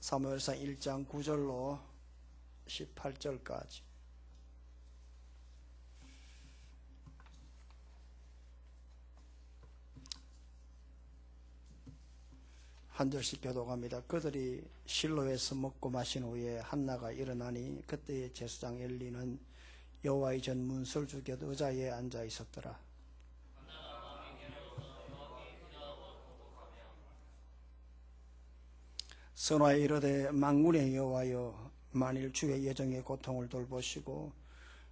사무엘상 1장 9절로 18절까지. 한 절씩 교독합니다. 그들이 실로에서 먹고 마신 후에 한나가 일어나니 그때의 제사장 엘리는 여호와의 전 문설주 곁 의자에 앉아 있었더라. 선화에 이르되 만군의 여호와여, 만일 주의 예정의 고통을 돌보시고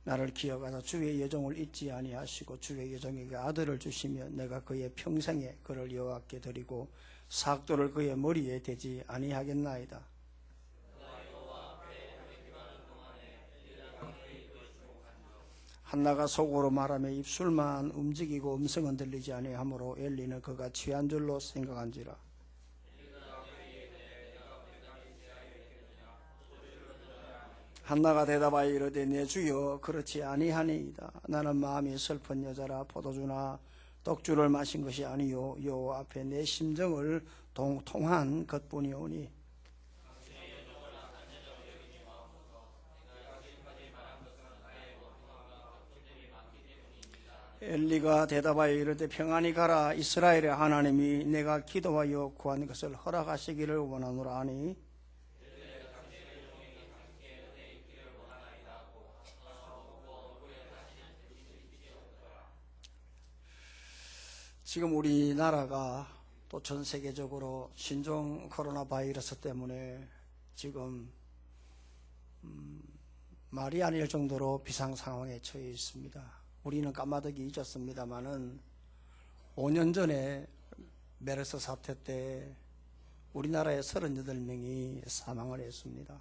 나를 기억하사 주의 예정을 잊지 아니하시고 주의 예정에게 아들을 주시면 내가 그의 평생에 그를 여호와께 드리고 삭도를 그의 머리에 대지 아니하겠나이다. 한나가 속으로 말하며 입술만 움직이고 음성은 들리지 아니하므로 엘리는 그가 취한 줄로 생각한지라. 한나가 대답하여 이르되 내 주여, 그렇지 아니하니이다. 나는 마음이 슬픈 여자라 포도주나 떡주를 마신 것이 아니요 여호와 앞에 내 심정을 통한 것뿐이오니. 엘리가 대답하여 이르되 평안히 가라. 이스라엘의 하나님이 내가 기도하여 구한 것을 허락하시기를 원하노라 하니 지금 우리나라가 또 전 세계적으로 신종 코로나 바이러스 때문에 지금 말이 아닐 정도로 비상 상황에 처해 있습니다. 우리는 까마득히 잊었습니다마는 5년 전에 메르스 사태 때 우리나라에 38명이 사망을 했습니다.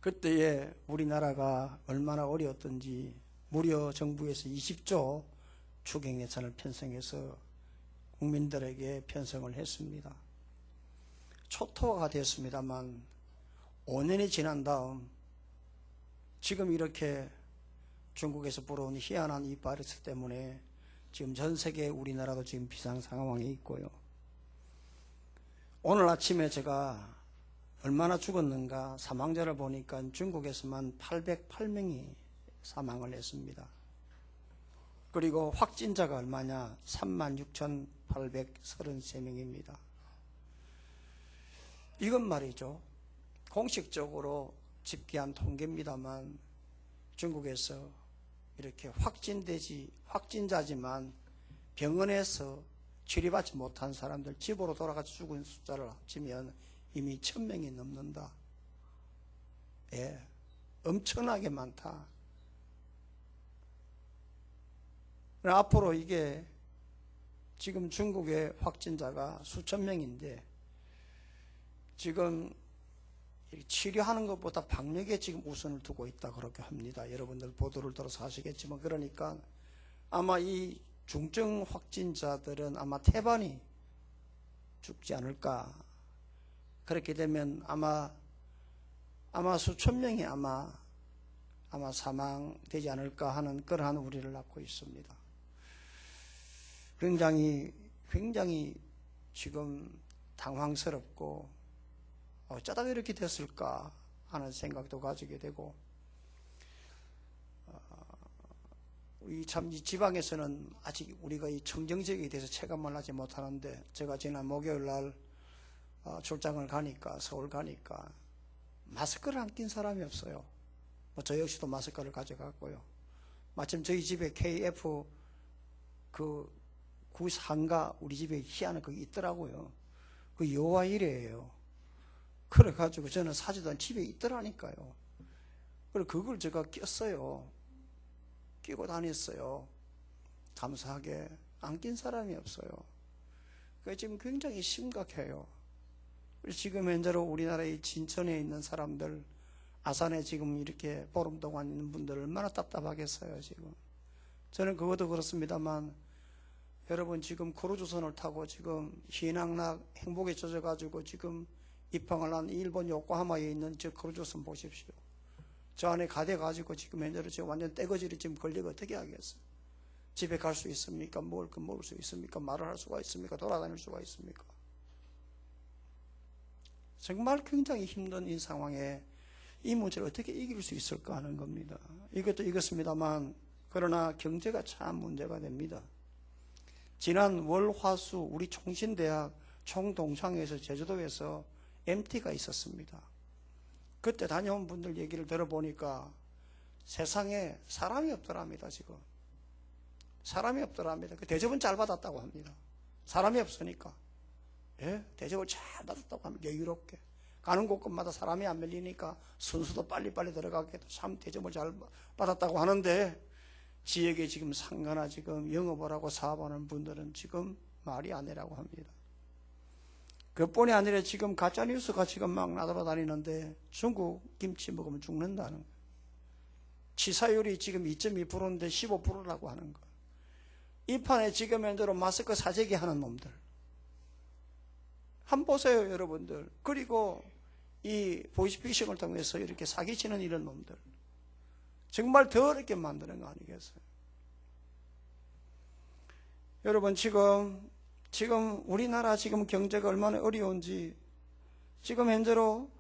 그때에 우리나라가 얼마나 어려웠던지 무려 정부에서 20조 추경 예산을 편성해서 국민들에게 편성을 했습니다. 초토화가 됐습니다만 5년이 지난 다음 지금 이렇게 중국에서 불어온 희한한 이 바이러스 때문에 지금 전 세계 우리나라도 지금 비상 상황에 있고요. 오늘 아침에 제가 얼마나 죽었는가 사망자를 보니까 중국에서만 808명이 사망을 했습니다. 그리고 확진자가 얼마냐? 36,833명입니다. 이건 말이죠, 공식적으로 집계한 통계입니다만 중국에서 이렇게 확진자지만 병원에서 치료받지 못한 사람들, 집으로 돌아가서 죽은 숫자를 합치면 이미 1000명이 넘는다. 예, 엄청나게 많다. 앞으로 이게 지금 중국의 확진자가 수천 명인데 지금 치료하는 것보다 방역에 지금 우선을 두고 있다 그렇게 합니다. 여러분들 보도를 들어서 아시겠지만, 그러니까 아마 이 중증 확진자들은 아마 태반이 죽지 않을까. 그렇게 되면 아마 수천 명이 아마 사망되지 않을까 하는 그러한 우려를 낳고 있습니다. 굉장히 지금 당황스럽고 어쩌다가 이렇게 됐을까 하는 생각도 가지게 되고, 이 지방에서는 아직 우리가 이 청정지역에 대해서 체감을 하지 못하는데, 제가 지난 목요일 날 출장을 가니까, 서울 가니까 마스크를 안 낀 사람이 없어요. 저 역시도 마스크를 가져갔고요. 마침 저희 집에 KF 구상가 우리 집에 희한한 그게 있더라고요. 그 여호와 이레예요. 그래가지고 저는 사지도 않은 집에 있더라니까요. 그래서 그걸 제가 꼈어요. 끼고 다녔어요. 감사하게 안 낀 사람이 없어요. 그게 지금 굉장히 심각해요. 그래서 지금 현재로 우리나라의 진천에 있는 사람들, 아산에 지금 이렇게 보름 동안 있는 분들 얼마나 답답하겠어요. 지금 저는 그것도 그렇습니다만, 여러분 지금 크루즈선을 타고 지금 희낙낙 행복에 젖어가지고 지금 입항을 한 일본 요코하마에 있는 저 크루즈선 보십시오. 저 안에 가대가지고 지금 현재로 지금 완전 떼거지를 지금 걸리고 어떻게 하겠어요? 집에 갈 수 있습니까? 먹을 수 있습니까? 말을 할 수가 있습니까? 돌아다닐 수가 있습니까? 정말 굉장히 힘든 이 상황에 이 문제를 어떻게 이길 수 있을까 하는 겁니다. 이것도 이렇습니다만 그러나 경제가 참 문제가 됩니다. 지난 월, 화, 수 우리 총신대학 총동창회에서 제주도에서 MT가 있었습니다. 그때 다녀온 분들 얘기를 들어보니까 세상에 사람이 없더랍니다. 지금 사람이 없더랍니다. 그 대접은 잘 받았다고 합니다. 사람이 없으니까. 예? 대접을 잘 받았다고 합니다. 여유롭게 가는 곳곳마다 사람이 안 밀리니까 순수도 빨리빨리 들어가게 참 대접을 잘 받았다고 하는데, 지역에 지금 상가나 지금 영업을 하고 사업하는 분들은 지금 말이 안 되라고 합니다. 그뿐이 아니라 지금 가짜뉴스가 지금 막 나돌아다니는데 중국 김치 먹으면 죽는다는 거예요. 치사율이 지금 2.2%인데 15%라고 하는 거예요. 이 판에 지금 현재로 마스크 사재기 하는 놈들 한번 보세요, 여러분들. 그리고 이 보이스피싱을 통해서 이렇게 사기치는 이런 놈들 정말 더럽게 만드는 거 아니겠어요? 여러분, 지금 우리나라 지금 경제가 얼마나 어려운지 지금 현재로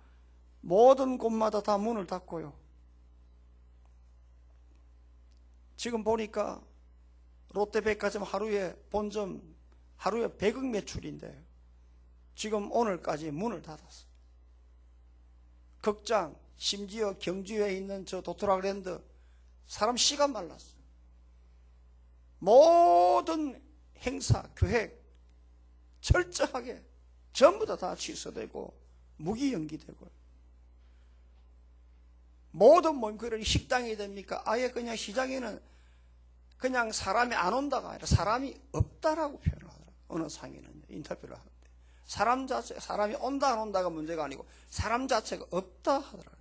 모든 곳마다 다 문을 닫고요. 지금 보니까 롯데백화점 하루에 본점 하루에 100억 매출인데 지금 오늘까지 문을 닫았어요. 극장, 심지어 경주에 있는 저 도트락랜드 사람 씨가 말랐어요. 모든 행사, 계획 철저하게 전부 다 취소되고 무기 연기되고, 모든 모임, 식당이 됩니까? 아예 그냥 시장에는 그냥 사람이 안 온다가 아니라 사람이 없다라고 표현을 하더라고요. 어느 상인은 인터뷰를 하는데 사람이 온다 안 온다가 문제가 아니고 사람 자체가 없다 하더라고요.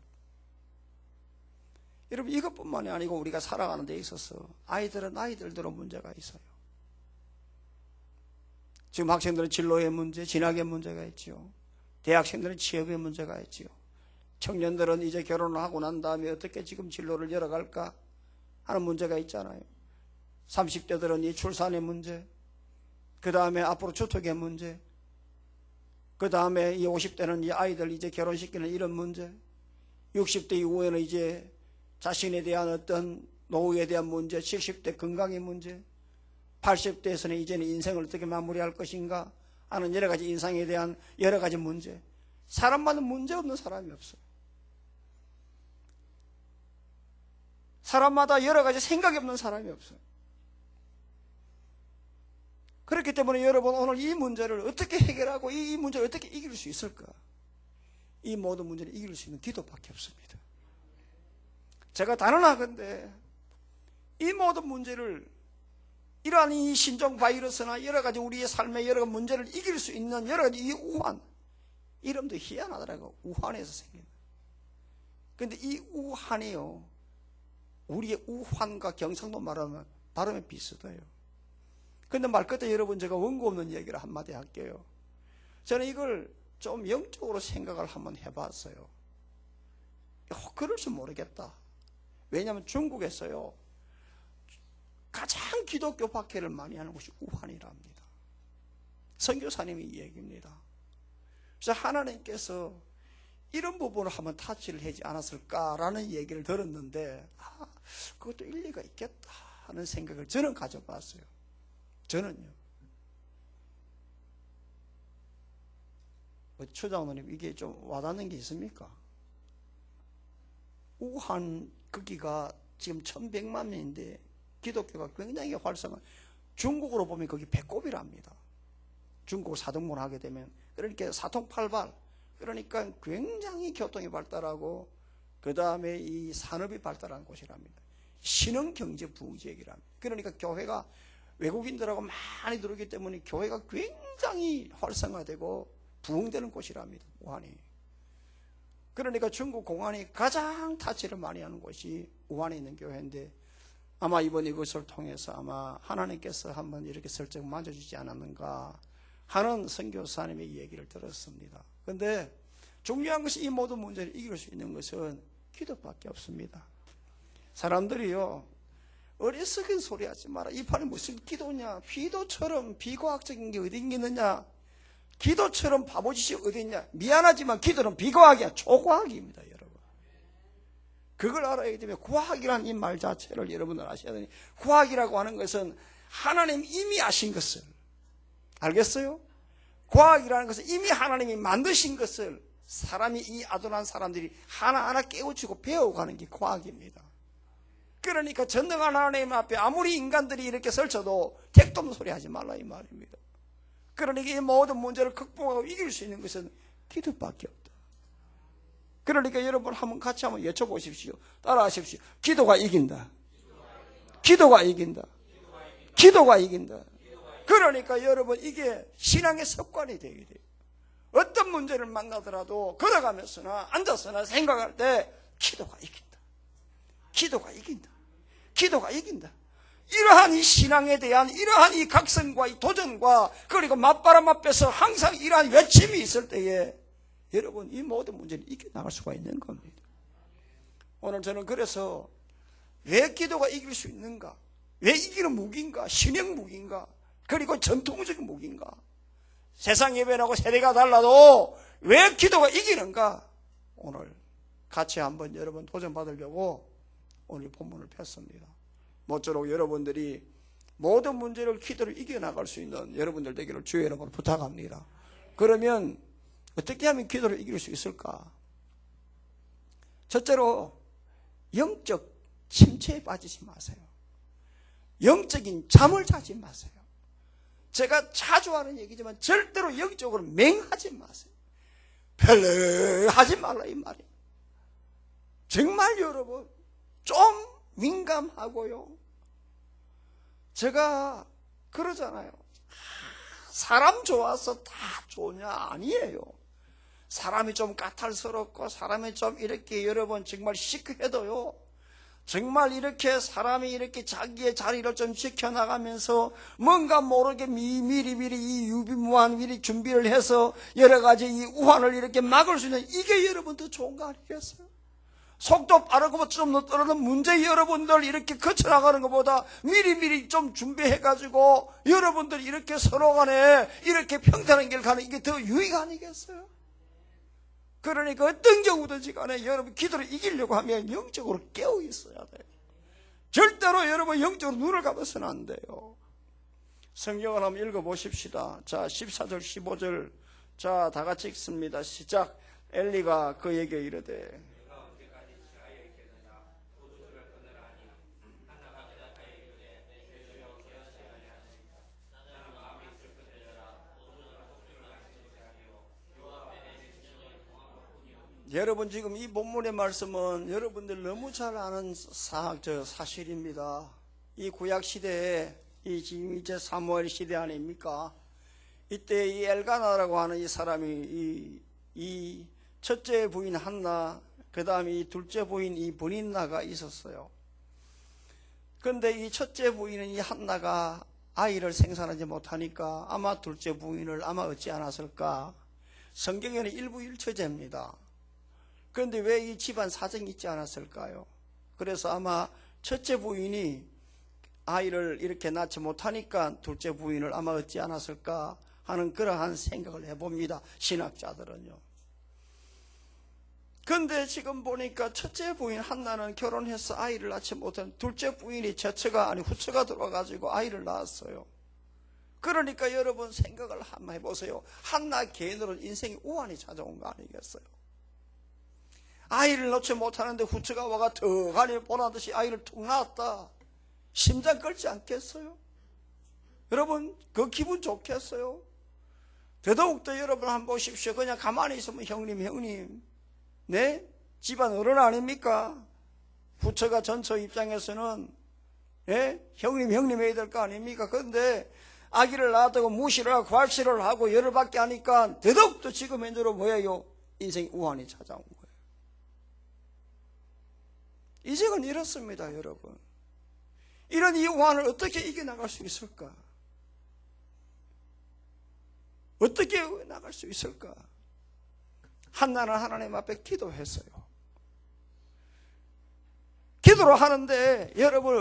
여러분, 이것뿐만이 아니고 우리가 살아가는 데 있어서 아이들은 아이들대로 문제가 있어요. 지금 학생들은 진로의 문제, 진학의 문제가 있죠. 대학생들은 취업의 문제가 있죠. 청년들은 이제 결혼을 하고 난 다음에 어떻게 지금 진로를 열어갈까 하는 문제가 있잖아요. 30대들은 이 출산의 문제, 그 다음에 앞으로 주택의 문제, 그 다음에 이 50대는 이 아이들 이제 결혼시키는 이런 문제, 60대 이후에는 이제 자신에 대한 어떤 노후에 대한 문제, 70대 건강의 문제, 80대에서는 이제는 인생을 어떻게 마무리할 것인가 하는 여러 가지 인생에 대한 여러 가지 문제. 사람마다 문제 없는 사람이 없어요. 사람마다 여러 가지 생각이 없는 사람이 없어요. 그렇기 때문에 여러분, 오늘 이 문제를 어떻게 해결하고 이 문제를 어떻게 이길 수 있을까? 이 모든 문제를 이길 수 있는 기도밖에 없습니다. 제가 단언하건대 이 모든 문제를, 이러한 이 신종 바이러스나 여러 가지 우리의 삶의 여러 가지 문제를 이길 수 있는 여러 가지 이 우환, 이름도 희한하더라고요. 우환에서 생긴. 근데 이 우환이요, 우리의 우환과 경상도 말하면 발음이 비슷해요. 근데 말 끝에 여러분, 제가 원고 없는 얘기를 한마디 할게요. 저는 이걸 좀 영적으로 생각을 한번 해봤어요. 그럴 줄 모르겠다. 왜냐하면 중국에서요, 가장 기독교 박해를 많이 하는 곳이 우한이랍니다. 선교사님이 이 얘기입니다. 그래서 하나님께서 이런 부분을 한번 타치를 하지 않았을까라는 얘기를 들었는데, 그것도 일리가 있겠다 하는 생각을 저는 가져봤어요. 저는요. 최 장로님, 이게 좀 와닿는 게 있습니까? 우한 거기가 지금 1100만 명인데 기독교가 굉장히 활성화, 중국으로 보면 거기 배꼽이랍니다. 중국 사등문 하게 되면, 그러니까 사통팔발, 그러니까 굉장히 교통이 발달하고 그 다음에 이 산업이 발달한 곳이랍니다. 신흥경제 부지역이랍니다. 그러니까 교회가 외국인들하고 많이 들어오기 때문에 교회가 굉장히 활성화되고 부흥되는 곳이랍니다. 우한이. 그러니까 중국 공안이 가장 타치를 많이 하는 곳이 우한에 있는 교회인데, 아마 이번 이것을 통해서 아마 하나님께서 한번 이렇게 슬쩍 만져주지 않았는가 하는 선교사님의 얘기를 들었습니다. 그런데 중요한 것이 이 모든 문제를 이길 수 있는 것은 기도밖에 없습니다. 사람들이요, 어리석은 소리 하지 마라. 이 판이 무슨 기도냐, 기도처럼 비과학적인 게 어디 있느냐. 기도처럼 바보짓이 어디 있냐? 미안하지만 기도는 비과학이야. 초과학입니다, 여러분. 그걸 알아야 되면 과학이라는 이 말 자체를 여러분들 아셔야 되니, 과학이라고 하는 것은 하나님 이미 아신 것을, 알겠어요? 과학이라는 것은 이미 하나님이 만드신 것을 사람이, 이 아둔한 사람들이 하나하나 깨우치고 배워가는 게 과학입니다. 그러니까 전능한 하나님 앞에 아무리 인간들이 이렇게 설쳐도 택도 소리 하지 말라 이 말입니다. 그러니까 이 모든 문제를 극복하고 이길 수 있는 것은 기도밖에 없다. 그러니까 여러분 같이 한번 여쭤보십시오. 따라하십시오. 기도가 이긴다. 기도가 이긴다. 기도가 이긴다. 그러니까 여러분 이게 신앙의 습관이 되게 돼요. 어떤 문제를 만나더라도 걸어가면서나 앉아서나 생각할 때 기도가 이긴다. 기도가 이긴다. 기도가 이긴다. 이러한 이 신앙에 대한 이러한 이 각성과 이 도전과 그리고 맞바람 앞에서 항상 이러한 외침이 있을 때에 여러분 이 모든 문제를 이겨나갈 수가 있는 겁니다. 오늘 저는 그래서 왜 기도가 이길 수 있는가? 왜 이기는 무기인가? 신형 무기인가? 그리고 전통적인 무기인가? 세상 예배라고 세대가 달라도 왜 기도가 이기는가? 오늘 같이 한번 여러분 도전받으려고 오늘 본문을 폈습니다. 모쪼록 여러분들이 모든 문제를 기도를 이겨나갈 수 있는 여러분들 되기를 주의 이름으로 부탁합니다. 그러면 어떻게 하면 기도를 이길 수 있을까? 첫째로 영적 침체에 빠지지 마세요. 영적인 잠을 자지 마세요. 제가 자주 하는 얘기지만 절대로 영적으로 맹하지 마세요. 별로 하지 말라 이 말이에요. 정말 여러분 좀 민감하고요. 제가 그러잖아요. 사람 좋아서 다 좋냐? 아니에요. 사람이 좀 까탈스럽고 사람이 좀 이렇게 여러분 정말 시크해도요. 정말 이렇게 사람이 이렇게 자기의 자리를 좀 지켜나가면서 뭔가 모르게 미리 이 유비무한 미리 준비를 해서 여러 가지 이 우환을 이렇게 막을 수 있는 이게 여러분 더 좋은 거 아니겠어요? 속도 빠르고 좀 떨어지는 문제 여러분들 이렇게 거쳐나가는 것보다 미리 좀 준비해가지고 여러분들 이렇게 서로 간에 이렇게 평탄한 길 가는 이게 더 유익 아니겠어요? 그러니까 어떤 경우든지 간에 여러분 기도를 이기려고 하면 영적으로 깨어 있어야 돼요. 절대로 여러분 영적으로 눈을 감아서는 안 돼요. 성경을 한번 읽어보십시다. 자, 14절 15절 자, 다 같이 읽습니다. 시작. 엘리가 그에게 이르되 여러분 지금 이 본문의 말씀은 여러분들 너무 잘 아는 사실입니다. 이 구약 시대에 이 지금 이제 사무엘 시대 아닙니까? 이때 이 엘가나라고 하는 이 사람이 이 첫째 부인 한나, 그 다음에 이 둘째 부인 이 브닌나가 있었어요. 그런데 이 첫째 부인은 이 한나가 아이를 생산하지 못하니까 아마 둘째 부인을 아마 얻지 않았을까? 성경에는 일부일처제입니다. 그런데 왜 이 집안 사정이 있지 않았을까요? 그래서 아마 첫째 부인이 아이를 이렇게 낳지 못하니까 둘째 부인을 아마 얻지 않았을까 하는 그러한 생각을 해봅니다. 신학자들은요. 그런데 지금 보니까 첫째 부인 한나는 결혼해서 아이를 낳지 못한 둘째 부인이 첫째가 아니 후처가 들어와가지고 아이를 낳았어요. 그러니까 여러분 생각을 한번 해보세요. 한나 개인으로 인생이 우환이 찾아온 거 아니겠어요? 아이를 낳지 못하는데 후처가 와가 턱하니 보나듯이 아이를 툭 낳았다. 심장 끓지 않겠어요? 여러분 그 기분 좋겠어요? 더더욱더 여러분 한번 보십시오. 그냥 가만히 있으면 형님 네? 집안 어른 아닙니까? 후처가 전처 입장에서는 예? 형님 해야 될 거 아닙니까? 그런데 아기를 낳았다고 무시를 하고 괄시를 하고 열을 받게 하니까 더더욱더 지금 현재로 뭐예요? 인생이 우환이 찾아온 거예요. 이제는 이렇습니다, 여러분. 이런 이 우환을 어떻게 이겨나갈 수 있을까? 어떻게 나갈 수 있을까? 한나는 하나님 앞에 기도했어요. 기도를 하는데 여러분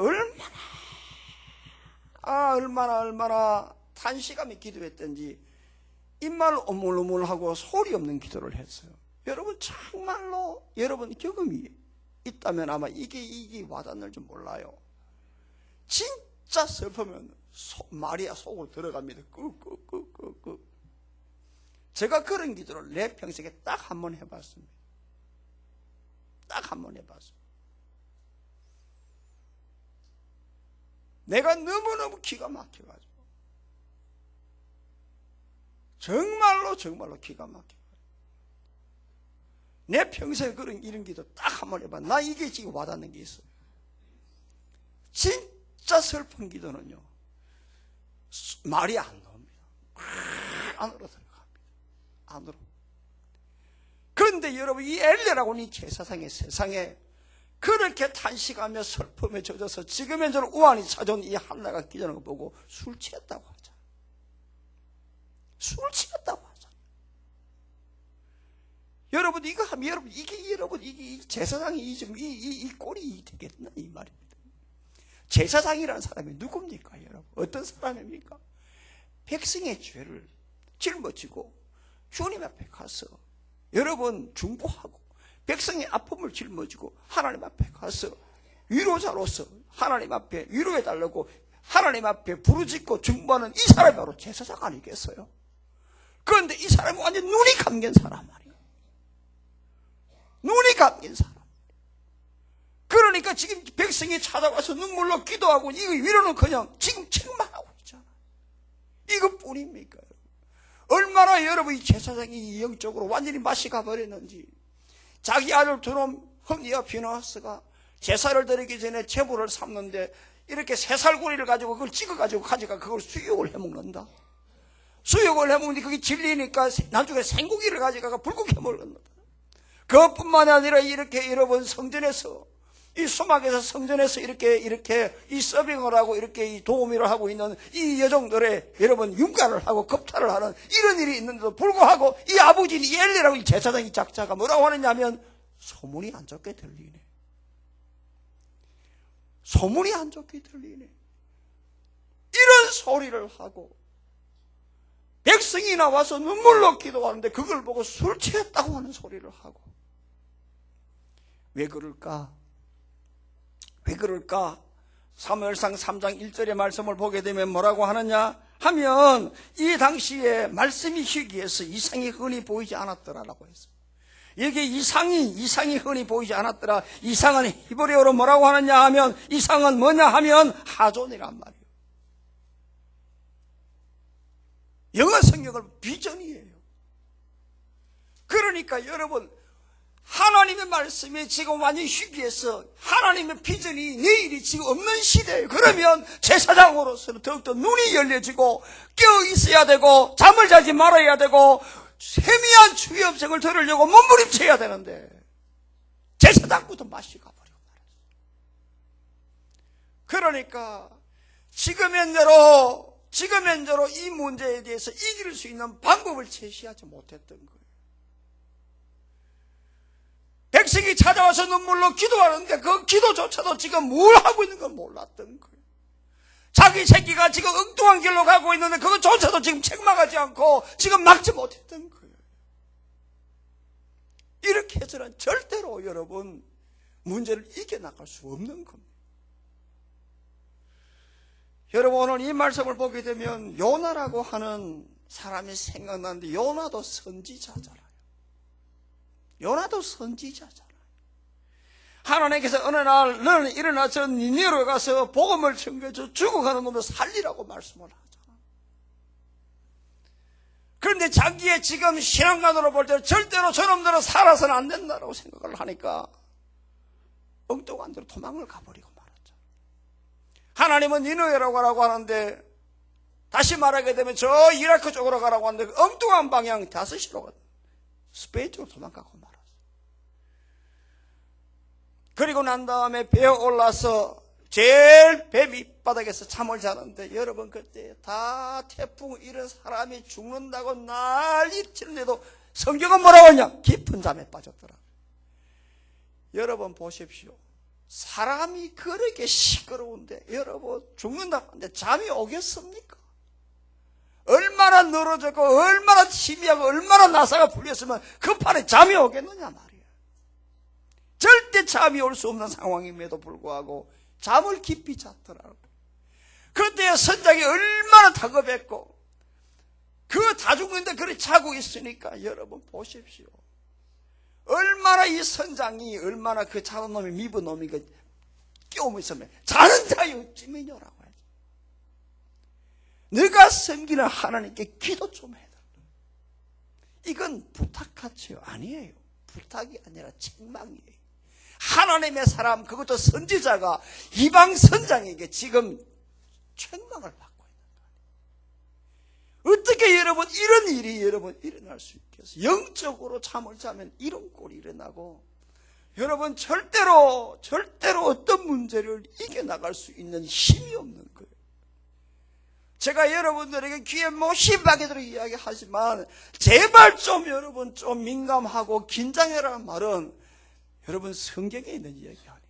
얼마나 단시간에 기도했던지 입말 오물오물하고 소리 없는 기도를 했어요. 여러분 정말로 여러분 경험이 있다면 아마 이게 와닿는 줄 몰라요. 진짜 슬프면 마리아 속으로 들어갑니다. 끄끄끄끄끄. 제가 그런 기도를 내 평생에 딱 한 번 해봤습니다. 딱 한 번 해봤습니다. 내가 너무너무 기가 막혀가지고 정말로 기가 막혀. 내 평생에 이런 기도 딱 한 번 해봐. 나 이게 지금 와닿는 게 있어요. 진짜 슬픈 기도는요, 말이 안 나옵니다. 안으로 들어갑니다. 안으로. 그런데 여러분, 이 엘리라고는 이 제사장의 세상에 그렇게 탄식하며 슬픔에 젖어서 지금 현재로 우환이 찾아온 이 한나가 기도하는 거 보고 술 취했다고 하자. 술 취했다고 하자. 여러분, 이거 하면 여러분, 이게 제사장이 이 꼴이 되겠나? 이 말입니다. 제사장이라는 사람이 누굽니까, 여러분? 어떤 사람입니까? 백성의 죄를 짊어지고 주님 앞에 가서 여러분 중보하고 백성의 아픔을 짊어지고 하나님 앞에 가서 위로자로서 하나님 앞에 위로해달라고 하나님 앞에 부르짖고 중보하는 이 사람이 바로 제사장 아니겠어요? 그런데 이 사람이 완전 눈이 감긴 사람 말이에요. 눈이 감긴 사람. 그러니까 지금 백성이 찾아와서 눈물로 기도하고 이거 위로는 그냥 지금 책망하고 있잖아. 이것뿐입니까? 얼마나 여러분 이 제사장이 영적으로 완전히 맛이 가버렸는지. 자기 아들 두놈 흠니와 비누하스가 제사를 드리기 전에 제물을 삶는데 이렇게 새살구리를 가지고 그걸 찍어가지고 가져가 그걸 수육을 해먹는다. 수육을 해먹는데 그게 질리니까 나중에 생고기를 가져가가 불고기 해먹는다. 그것뿐만 아니라 이렇게 여러분 성전에서 이 수막에서 성전에서 이렇게 이 서빙을 하고 이렇게 이 도우미를 하고 있는 이 여종들의 여러분 윤가를 하고 겁탈을 하는 이런 일이 있는데도 불구하고 이 아버지 이 엘리라고 이 제사장 이 작자가 뭐라고 하느냐 하면 소문이 안 좋게 들리네. 소문이 안 좋게 들리네. 이런 소리를 하고 백성이 나와서 눈물로 기도하는데 그걸 보고 술 취했다고 하는 소리를 하고. 왜 그럴까? 왜 그럴까? 사무엘상 3장 1절의 말씀을 보게 되면 뭐라고 하느냐 하면 이 당시에 말씀이 희귀해서 이상이 흔히 보이지 않았더라라고 했어요. 여기 이상이 흔히 보이지 않았더라. 이상은 히브리어로 뭐라고 하느냐 하면 이상은 뭐냐 하면 하존이란 말이에요. 영어 성경은 비전이에요. 그러니까 여러분 하나님의 말씀이 지금 완전히 희귀해서 하나님의 비전이 내일이 지금 없는 시대예요. 그러면 제사장으로서는 더욱더 눈이 열려지고 깨어 있어야 되고 잠을 자지 말아야 되고 세미한 주의 음성을 들으려고 몸부림쳐야 되는데 제사장부터 맛이 가버리고 말았어요. 그러니까 지금 현재로 이 문제에 대해서 이길 수 있는 방법을 제시하지 못했던 거예요. 백성이 찾아와서 눈물로 기도하는데 그 기도조차도 지금 뭘 하고 있는 건 몰랐던 거예요. 자기 새끼가 지금 엉뚱한 길로 가고 있는데 그것조차도 지금 책망하지 않고 지금 막지 못했던 거예요. 이렇게 해서는 절대로 여러분 문제를 이겨나갈 수 없는 겁니다. 여러분 오늘 이 말씀을 보게 되면 요나라고 하는 사람이 생각나는데 요나도 선지자잖아요. 요나도 선지자잖아요. 하나님께서 어느 날 너는 일어나서 니네로 가서 복음을 전해줘 죽어가는 놈을 살리라고 말씀을 하잖아. 그런데 자기의 지금 신앙관으로 볼 때 절대로 저놈들은 살아서는 안 된다라고 생각을 하니까 엉뚱한 데로 도망을 가버리고 말았죠. 하나님은 니느웨라고 하라고 하는데 다시 말하게 되면 저 이라크 쪽으로 가라고 하는데 엉뚱한 방향 다스시로 가 스페인 쪽으로 도망가고 말았어. 그리고 난 다음에 배에 올라서 제일 배 밑바닥에서 잠을 자는데 여러분 그때 다 태풍 이런 사람이 죽는다고 난리 치는데도 성경은 뭐라고 하냐? 깊은 잠에 빠졌더라. 여러분 보십시오. 사람이 그렇게 시끄러운데 여러분 죽는다고 하는데 잠이 오겠습니까? 얼마나 얼마나 늘어졌고 얼마나 희미하고 얼마나 나사가 풀렸으면 그 판에 잠이 오겠느냐 말이야. 절대 잠이 올 수 없는 상황임에도 불구하고 잠을 깊이 잤더라고. 그때 선장이 얼마나 다급했고 그 다중인데 그래 자고 있으니까 여러분 보십시오. 얼마나 이 선장이 얼마나 그 자는 놈이 미분 놈이 그 깨우면 있으면 자는 자유 찌면요라고 하죠. 네가 섬기는 하나님께 기도 좀 해라. 이건 부탁하지요? 아니에요. 부탁이 아니라 책망이에요. 하나님의 사람, 그것도 선지자가 이방 선장에게 지금 책망을 받고 있는 거예요. 어떻게 여러분 이런 일이 여러분 일어날 수 있겠어요? 영적으로 잠을 자면 이런 꼴이 일어나고 여러분 절대로 어떤 문제를 이겨나갈 수 있는 힘이 없는 거예요. 제가 여러분들에게 귀에 못심하게 들어 이야기하지만 제발 좀 여러분 좀 민감하고 긴장해라는 말은 여러분 성경에 있는 이야기 아니에요.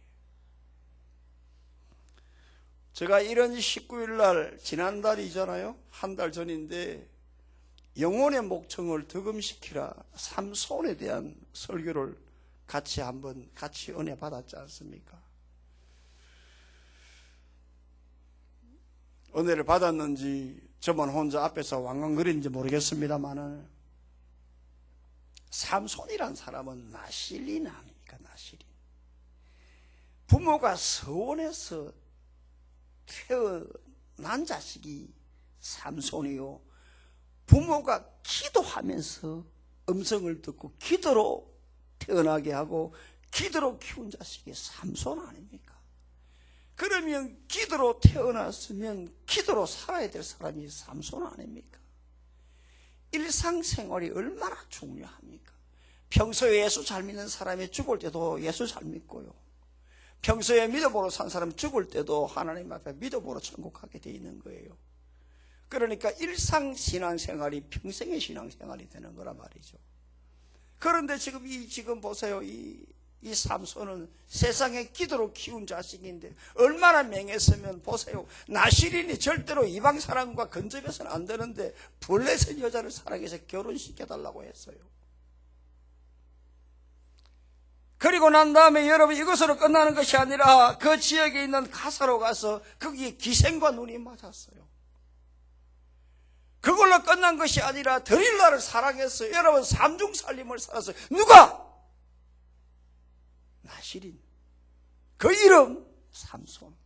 제가 1월 19일 날 지난달이잖아요. 한 달 전인데 영혼의 목청을 득음시키라 삼손에 대한 설교를 같이 은혜 받았지 않습니까? 은혜를 받았는지 저만 혼자 앞에서 왕왕거리는지 모르겠습니다만은 삼손이란 사람은 나실린 아닙니까? 나실린. 부모가 서원해서 태어난 자식이 삼손이요. 부모가 기도하면서 음성을 듣고 기도로 태어나게 하고 기도로 키운 자식이 삼손 아닙니까? 그러면 기도로 태어났으면 기도로 살아야 될 사람이 삼손 아닙니까? 일상생활이 얼마나 중요합니까? 평소에 예수 잘 믿는 사람이 죽을 때도 예수 잘 믿고요. 평소에 믿음으로 산 사람 죽을 때도 하나님 앞에 믿음으로 천국 가게 돼 있는 거예요. 그러니까 일상 신앙생활이 평생의 신앙생활이 되는 거란 말이죠. 그런데 지금 보세요. 이 삼손은 세상에 기도로 키운 자식인데 얼마나 맹했으면 보세요. 나실인이 절대로 이방 사람과 근접해서는 안 되는데 블레셋 여자를 사랑해서 결혼시켜달라고 했어요. 그리고 난 다음에 여러분 이것으로 끝나는 것이 아니라 그 지역에 있는 가사로 가서 거기에 기생과 눈이 맞았어요. 그걸로 끝난 것이 아니라 드릴라를 사랑했어요. 여러분 삼중살림을 살았어요. 누가? 나실인. 그 이름 삼손.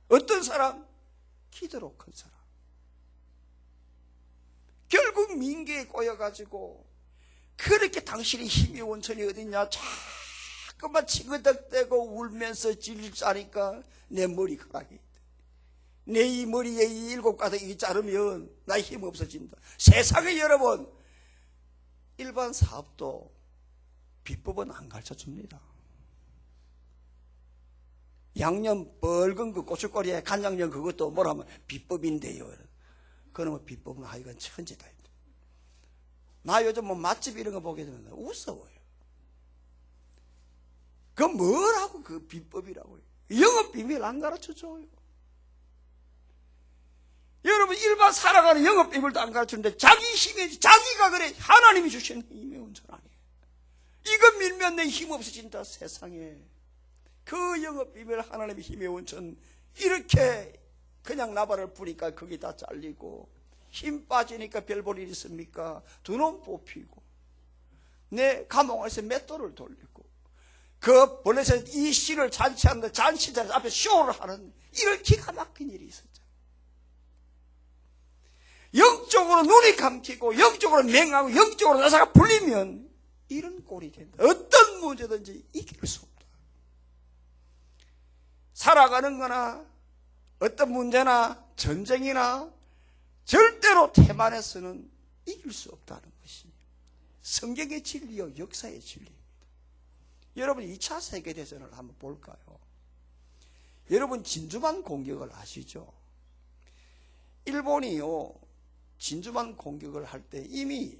어떤 사람? 기도로 큰 사람. 결국 민계에 꼬여가지고 그렇게 당신의 힘의 원천이 어딨냐 자꾸만 치그덕대고 울면서 질질 짜니까 내 머리카락이 내 이 머리에 이 7가닥 이 자르면 나 힘 없어진다. 세상에 여러분 일반 사업도 비법은 안 가르쳐줍니다. 양념 뻘건 그 고춧가루에 간장면 그것도 뭐라면 비법인데요. 그러면 비법은 하여간 천지다. 나 요즘 뭐 맛집 이런 거 보게 되면 웃어요. 그 뭐라고 그 비법이라고요. 영업 비밀 안 가르쳐줘요. 여러분 일반 살아가는 영업 비밀도 안 가르쳐주는데 자기 힘이 자기가 그래 하나님이 주신 힘의 원천 아니에요. 이거 밀면 내 힘 없어진다 세상에. 그 영업 비밀 하나님의 힘의 원천 이렇게 그냥 나발을 부니까 거기 다 잘리고 힘 빠지니까 별 볼 일 있습니까? 두 놈 뽑히고 내 감옥에서 맷돌을 돌리고 그 블레셋 이 씨를 잔치하는데 잔치자 앞에 쇼를 하는 이런 기가 막힌 일이 있었죠. 영적으로 눈이 감기고 영적으로 맹하고 영적으로 나사가 풀리면 이런 꼴이 된다. 어떤 문제든지 이길 수 없다. 살아가는 거나 어떤 문제나 전쟁이나 절대로 태만해서는 이길 수 없다는 것이 성경의 진리요 역사의 진리입니다. 여러분 2차 세계대전을 한번 볼까요? 여러분 진주만 공격을 아시죠? 일본이요 진주만 공격을 할 때 이미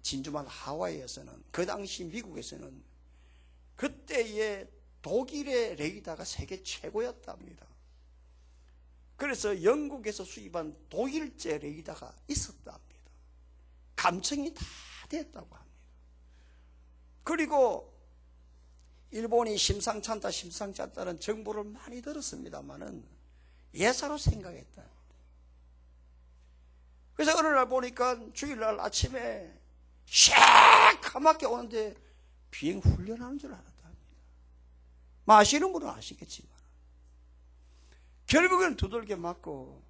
진주만 하와이에서는 그 당시 미국에서는 그때의 독일의 레이더가 세계 최고였답니다. 그래서 영국에서 수입한 독일제 레이더가 있었답니다. 감청이 다 됐다고 합니다. 그리고 일본이 심상치 않다 심상치 않다는 정보를 많이 들었습니다마는 예사로 생각했다. 그래서 어느 날 보니까 주일날 아침에 새카맣게 오는데 비행 훈련하는 줄 알았다 합니다. 아시는 분은 아시겠지만 결국은 두들겨 맞고,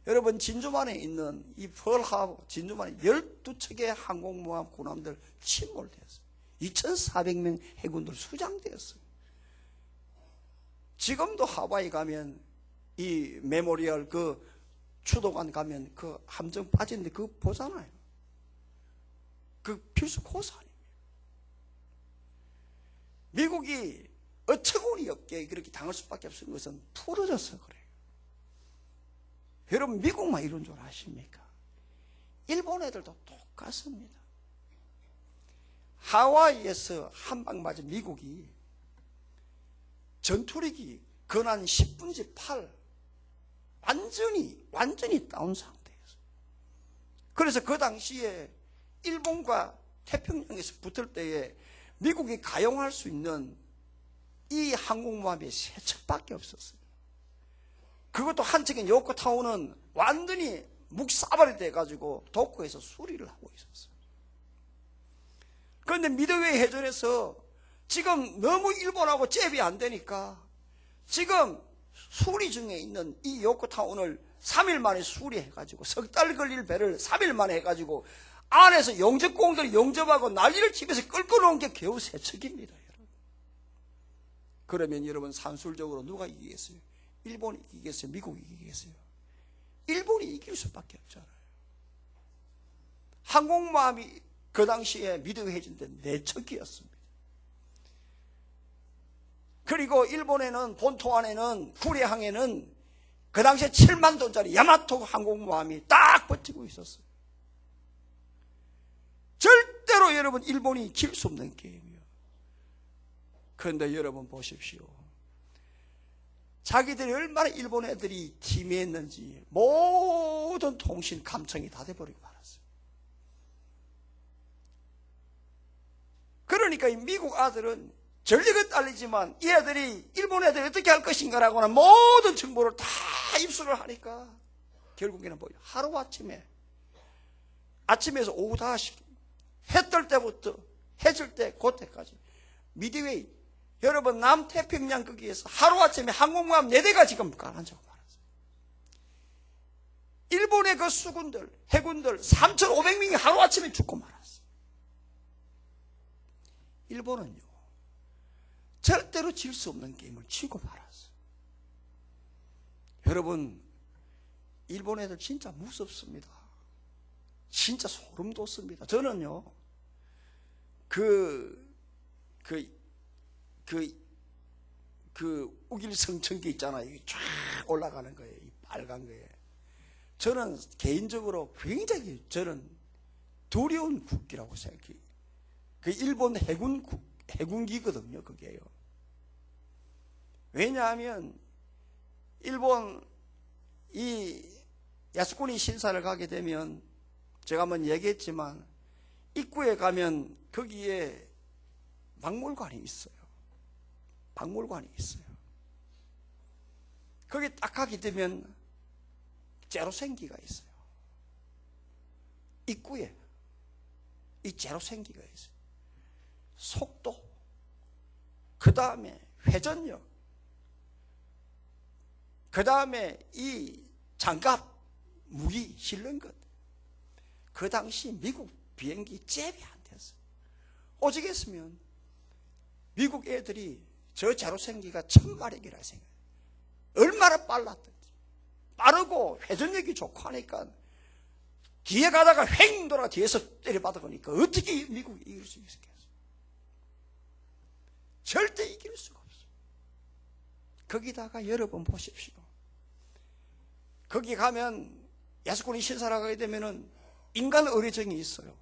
여러분 진주만에 있는 이 펄하고 진주만에 12척의 항공모함 군함들 침몰되었어요. 2,400명 해군들 수장되었어요. 지금도 하와이 가면 이 메모리얼 그 추도관 가면 그 함정 빠진데 그거 보잖아요. 그 필수 코스 아닙니까? 미국이 어처구니 없게 그렇게 당할 수밖에 없는 것은 풀어져서 그래요. 여러분 미국만 이런 줄 아십니까? 일본 애들도 똑같습니다. 하와이에서 한 방 맞은 미국이 전투력이 근한 10분지 8 완전히 다운 상태였어요. 그래서 그 당시에 일본과 태평양에서 붙을 때에 미국이 가용할 수 있는 이 항공모함이 3척밖에 없었어요. 그것도 한 척인 요코타오는 완전히 묵사발이 돼가지고 도쿄에서 수리를 하고 있었어요. 그런데 미드웨이 해전에서 지금 너무 일본하고 잽이 안 되니까 지금 수리 중에 있는 이 요코타운을 3일 만에 수리해가지고 석 달 걸릴 배를 3일 만에 해가지고 안에서 영접공들이 영접하고 난리를 치면서 끌고 놓은 게 겨우 3척입니다. 여러분. 그러면 여러분 산술적으로 누가 이기겠어요? 일본이 이기겠어요? 미국이 이기겠어요? 일본이 이길 수밖에 없잖아요. 항공모함이 그 당시에 미드웨이 해전 때 4척이었습니다. 그리고 일본에는 본토 안에는 구례항에는 그 당시에 7만 톤짜리 야마토 항공모함이 딱 버티고 있었어요. 절대로 여러분 일본이 질 수 없는 게임이에요. 그런데 여러분 보십시오. 자기들이 얼마나 일본 애들이 팀했는지 모든 통신 감청이 다 돼버리고 말았어요. 그러니까 이 미국 아들은 전력은 딸리지만 이 애들이 일본 애들이 어떻게 할 것인가라고는 모든 정보를 다 입수를 하니까 결국에는 뭐예요? 아침에서 오후 5시 해 뜰 때부터 해 질 때 그때까지 미드웨이 여러분 남태평양 거기에서 하루아침에 항공모함 4대가 지금 가라앉고 말았어요. 일본의 그 수군들 해군들 3,500명이 하루아침에 죽고 말았어요. 일본은요 절대로 질 수 없는 게임을 치고 말았어요. 여러분 일본 애들 진짜 무섭습니다. 진짜 소름 돋습니다. 저는요 우길성천기 있잖아요. 쫙 올라가는 거예요. 이 빨간 거에. 저는 개인적으로 굉장히 저는 두려운 국기라고 생각해요. 그 일본 해군기거든요, 그게요. 왜냐하면 일본 이 야스쿠니 신사를 가게 되면 제가 한번 얘기했지만 입구에 가면 거기에 박물관이 있어요. 박물관이 있어요. 거기 딱 가게 되면 제로생기가 있어요. 입구에 이 제로생기가 있어요. 속도, 그 다음에 회전력, 그 다음에 이 장갑, 무기 실는 것. 그 당시 미국 비행기 잽이 안 됐어요. 오죽했으면 미국 애들이 저 제로생기가 1000마력이라 생각해요. 얼마나 빨랐던지. 빠르고 회전력이 좋고 하니까 뒤에 가다가 횡 돌아 뒤에서 때려받아보니까 어떻게 미국이 이길 수 있겠어요? 절대 이길 수가 없어요. 거기다가 여러분 보십시오. 거기 가면 야스쿠니 신사라 가게 되면은 인간 의료정이 있어요.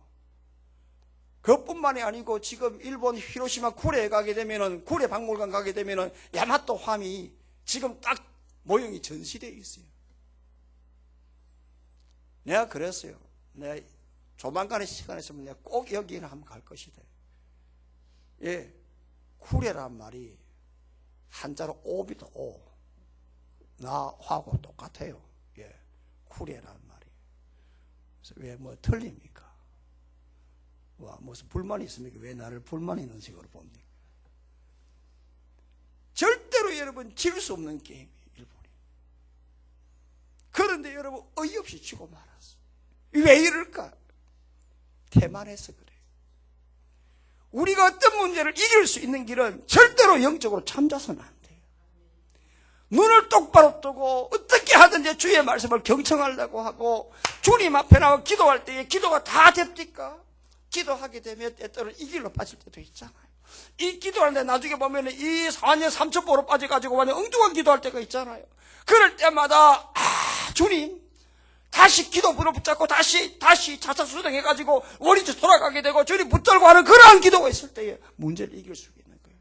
그것뿐만이 아니고 지금 일본 히로시마 구례에 가게 되면은 구례 박물관 가게 되면은 야마토 함이 지금 딱 모형이 전시되어 있어요. 내가 그랬어요. 내가 조만간의 시간 있으면 내가 꼭 여기는 한번 갈 것이다. 예, 쿠레란 말이 한자로 오비도 오, 나하고 똑같아요. 예, 쿠레란 말이. 그래서 왜 뭐 틀립니까? 와, 무슨 불만이 있습니까? 왜 나를 불만 있는 식으로 봅니까? 절대로 여러분 질 수 없는 게임이에요, 일본이. 그런데 여러분 어이없이 지고 말았어. 왜 이럴까? 태만해서 그래요. 우리가 어떤 문제를 이길 수 있는 길은 절대로 영적으로 잠자서는 안 돼요. 눈을 똑바로 뜨고 어떻게 하든지 주의 말씀을 경청하려고 하고 주님 앞에 나와 기도할 때에 기도가 다 됩니까? 기도하게 되면 때때로 이 길로 빠질 때도 있잖아요. 이 기도하는데 나중에 보면 이 4년 3천보로 빠져가지고 완전 엉뚱한 기도할 때가 있잖아요. 그럴 때마다 주님 다시 기도 붙잡고 다시 자착수정해가지고 원리치 돌아가게 되고 주님 붙들고 하는 그러한 기도가 있을 때에 문제를 이길 수 있는 거예요.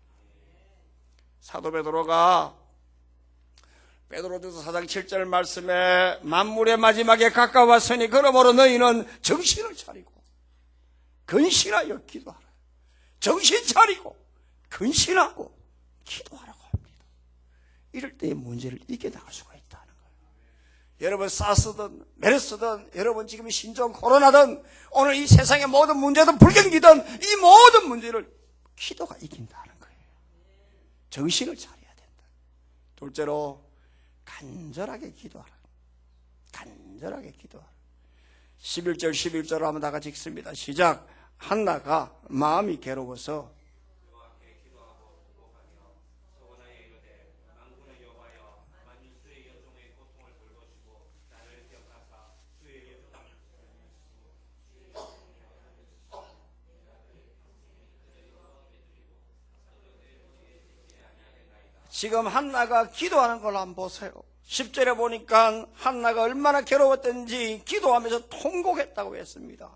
사도 베드로가 베드로전서 4장 7절 말씀에 만물의 마지막에 가까웠으니 그러므로 너희는 정신을 차리고 근신하여 기도하라. 정신 차리고 근신하고 기도하라고 합니다. 이럴 때의 문제를 이겨나갈 수가 있다는 거예요. 여러분 사스든 메르스든 여러분 지금 신종 코로나든 오늘 이 세상의 모든 문제든 불경기든 이 모든 문제를 기도가 이긴다는 거예요. 정신을 차려야 된다. 둘째로 간절하게 기도하라. 간절하게 기도하라. 11절 한번 다 같이 읽습니다. 시작. 한나가 마음이 괴로워서 지금 한나가 기도하는 걸 한번 보세요. 10절에 보니까 한나가 얼마나 괴로웠던지 기도하면서 통곡했다고 했습니다.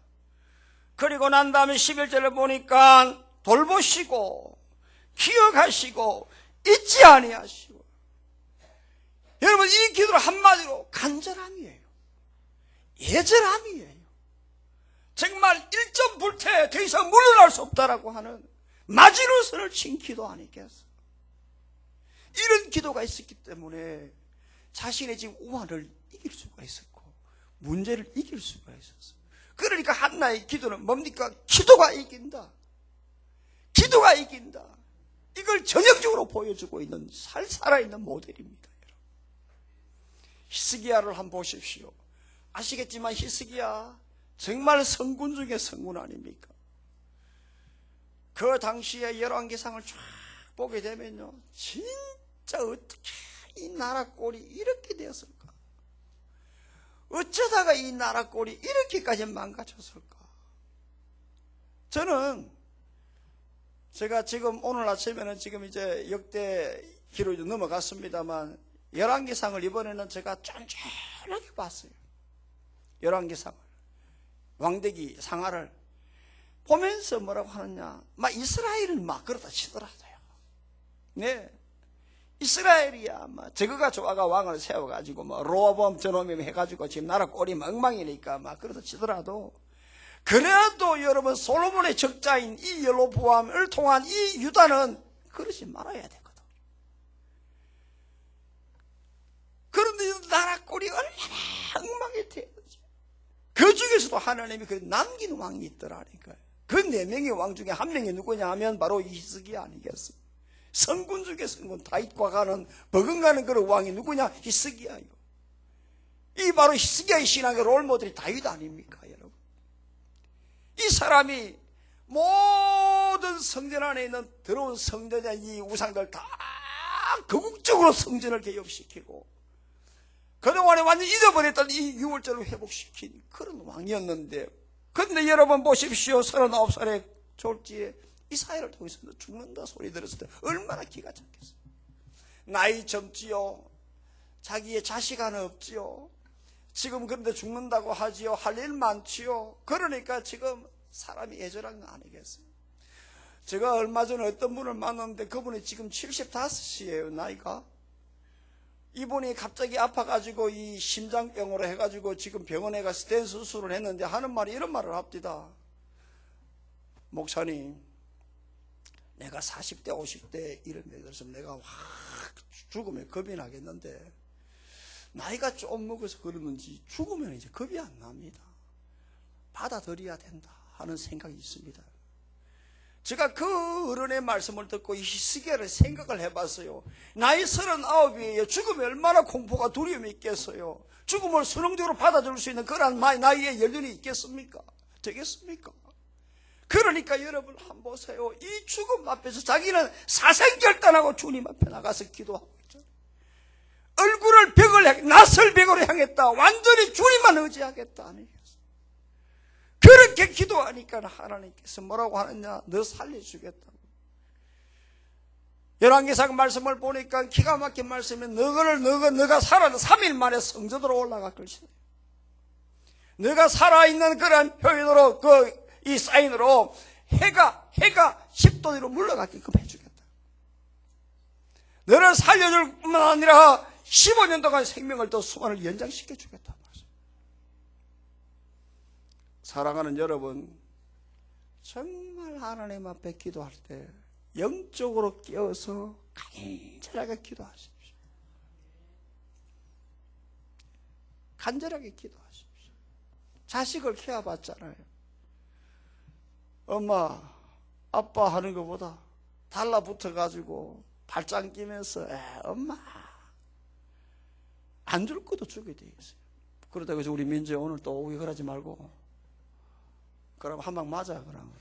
그리고 난 다음에 11절에 보니까 돌보시고 기억하시고 잊지 아니하시고. 여러분 이 기도를 한마디로 간절함이에요. 예절함이에요. 정말 일점불태 더 이상 물러날 수 없다라고 하는 마지노선을 친 기도 아니겠어요? 이런 기도가 있었기 때문에 자신의 지금 오한을 이길 수가 있었고 문제를 이길 수가 있었어요. 그러니까 한나의 기도는 뭡니까? 기도가 이긴다. 기도가 이긴다. 이걸 전형적으로 보여주고 있는 살아있는 모델입니다. 히스기야를 한번 보십시오. 아시겠지만 히스기야 정말 성군 중에 성군 아닙니까? 그 당시에 열왕기상을 쫙 보게 되면요 진짜 어떻게 이 나라 꼴이 이렇게 되었을까? 어쩌다가 이 나라 꼴이 이렇게까지 망가졌을까? 저는 제가 지금 오늘 아침에는 지금 이제 역대 기로 넘어갔습니다만 열왕기상을 이번에는 제가 쫀쫀하게 봤어요. 열왕기상을 왕대기 상하를 보면서 뭐라고 하느냐, 막 이스라엘은 막 그렇다 치더라도요. 네, 이스라엘이야 막 저거가 좋아가 왕을 세워가지고 뭐 로보암 저놈이 해가지고 지금 나라 꼴이 엉망이니까 막 그렇다 치더라도 그래도 여러분 솔로몬의 적자인 이 여로보암을 통한 이 유다는 그러지 말아야 되거든. 그런데 나라 꼴이 얼마나 엉망이 되었지. 그 중에서도 하나님이 그 남긴 왕이 있더라니까요. 그 4명의 왕 중에 한 명이 누구냐 하면 바로 히스기야 아니겠어요? 성군 중에 성군 다윗과 가는 버금가는 그런 왕이 누구냐? 히스기야요. 이 바로 히스기야의 신앙의 롤모델이 다윗 아닙니까 여러분? 이 사람이 모든 성전 안에 있는 더러운 성전의 이 우상들 다 극적으로 성전을 개혁시키고 그동안에 완전히 잊어버렸던 이 유월절을 회복시킨 그런 왕이었는데, 그런데 여러분 보십시오. 39살의 졸지에 이사야를 통해서 죽는다 소리 들었을 때 얼마나 기가 찬겠어요. 나이 젊지요. 자기의 자식 하나 없지요. 지금 그런데 죽는다고 하지요. 할 일 많지요. 그러니까 지금 사람이 애절한 거 아니겠어요? 제가 얼마 전에 어떤 분을 만났는데 그분이 지금 75이에요 나이가. 이분이 갑자기 아파가지고 이 심장병으로 해가지고 지금 병원에 가서 스텐 수술을 했는데 하는 말이 이런 말을 합디다. 목사님, 내가 40대 50대 이런 데 들어서 내가 확 죽으면 겁이 나겠는데 나이가 좀 먹어서 그러는지 죽으면 이제 겁이 안 납니다. 받아들여야 된다 하는 생각이 있습니다. 제가 그 어른의 말씀을 듣고 이 시기를 생각을 해봤어요. 나이 39이에요. 죽으면 얼마나 공포가 두려움이 있겠어요. 죽음을 수능적으로 받아줄 수 있는 그런 나이에 연륜이 있겠습니까? 되겠습니까? 그러니까 여러분 한번 보세요. 이 죽음 앞에서 자기는 사생결단하고 주님 앞에 나가서 기도하고 있죠. 얼굴을 낯설 벽으로 향했다. 완전히 주님만 의지하겠다. 아니겠어요? 그렇게 기도하니까 하나님께서 뭐라고 하느냐? 너 살려주겠다고. 열왕기상 말씀을 보니까 기가 막힌 말씀이 너가 살아서 3일 만에 성전으로 올라갈 것이다. 너가 살아있는 그런 표현으로 이 사인으로 해가 10도 뒤로 물러가게끔 해주겠다. 너를 살려줄 뿐만 아니라 15년 동안 생명을 더 수만을 연장시켜 주겠다. 사랑하는 여러분, 정말 하나님 앞에 기도할 때 영적으로 깨어서 간절하게 기도하십시오. 간절하게 기도하십시오. 자식을 키워봤잖아요. 엄마, 아빠 하는 것보다 달라붙어가지고 발짱 끼면서 엄마 안 줄 것도 주게 돼 있어요. 그러다가 우리 민재 오늘 또 오기 그러지 말고 그럼 한 방 맞아. 그럼